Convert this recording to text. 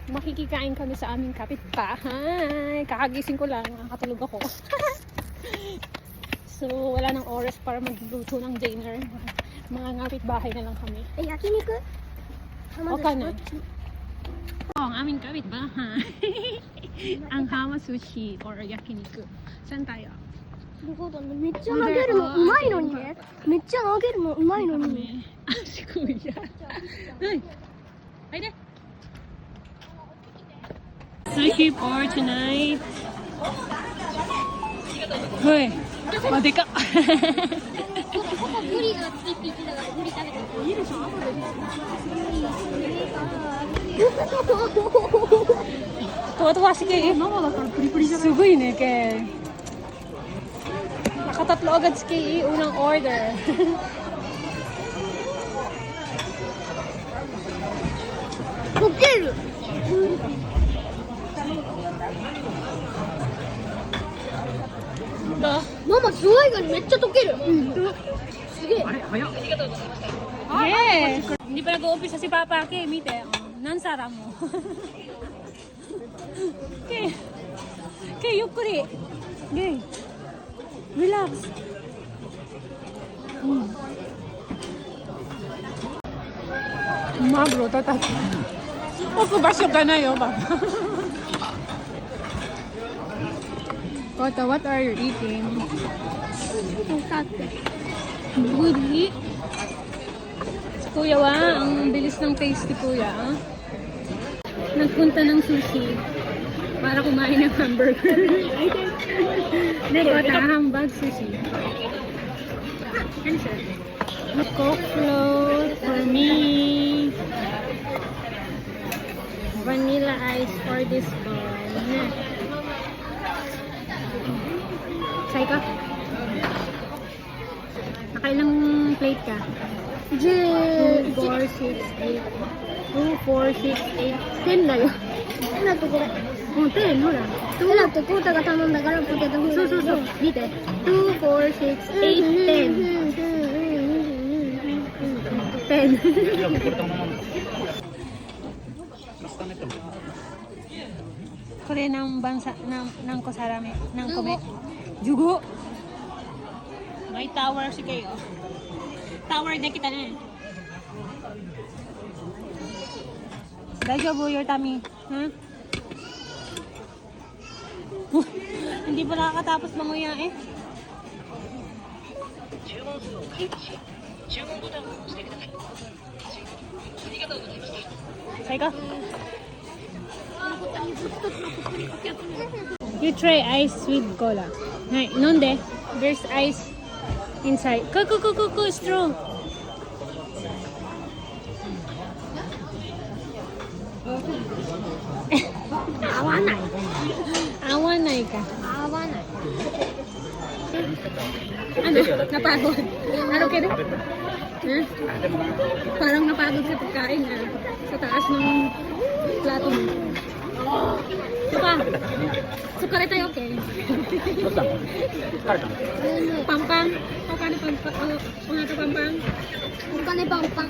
makikikain kami sa aming kapitbahay. Kakagising ko lang, nakakatulog ako. So, wala nang oras para magluto ng dinner. Mga kapitbahay na lang kami. Yakiniku? O ka na. Ang aming kapitbahay. Ang Hama Sushi or Yakiniku. Saan tayo? めっちゃ投げるのうまいのにね。めっちゃ投げるのうまいのに。 Ah, si Kuya. Ay! Ay, de! Sushi for tonight. Hoy! O, di ka! ここブリが好きって言ってたからブリ食べてる。いいでしょ、後で。Tuwa-tuwa si Kay. Sugoy na Kay. Nakatatlo agad si Kay. Unang order. Tokeru. Mama, すごいがめっちゃ溶ける。すげえ。 Yes! Hindi pa nag-uumpisa si Papa Kay. Mite, nansara mo. Kay, yukkuri. Kay, relax. Magro, tatat. Okubasyo ka na yun, Papa. Kota, what are you eating? Budi. Si Kuya Wa, ang bilis ng taste ni Kuya. Nagpunta ng sushi para kumain ng hamburger. Kota, hambag sushi. Ano siya? Coke float for me. Vanilla ice for this boy. Say ka? Nakailang plate ka? 2, 4, 6, 8. 2, 4, 6, 8. 10だよ。だってこれ。もう10ほら。だってコータが頼んだからポテトフライ。そう。見て。2, 4, 6, 8, 10. これ何番さ、何個サラメ、何個目 Jugo! May tower si kayo. Tower na kita na. Daijoubu your tummy. Ha? Hindi pa nakakatapos manguya eh. Say ka? You try ice with cola. Hai, nonde? There's ice inside. Kuku, straw. Awanay. Awanay ka. Awanay. Ano? Napagod? Ano kaya? Huh? Parang napagod sa pagkain sa taas ng plato mo. Suka. Suka rin tayo, okay? Pampang. O kani pampang? O nga ito pampang? O kani pampang.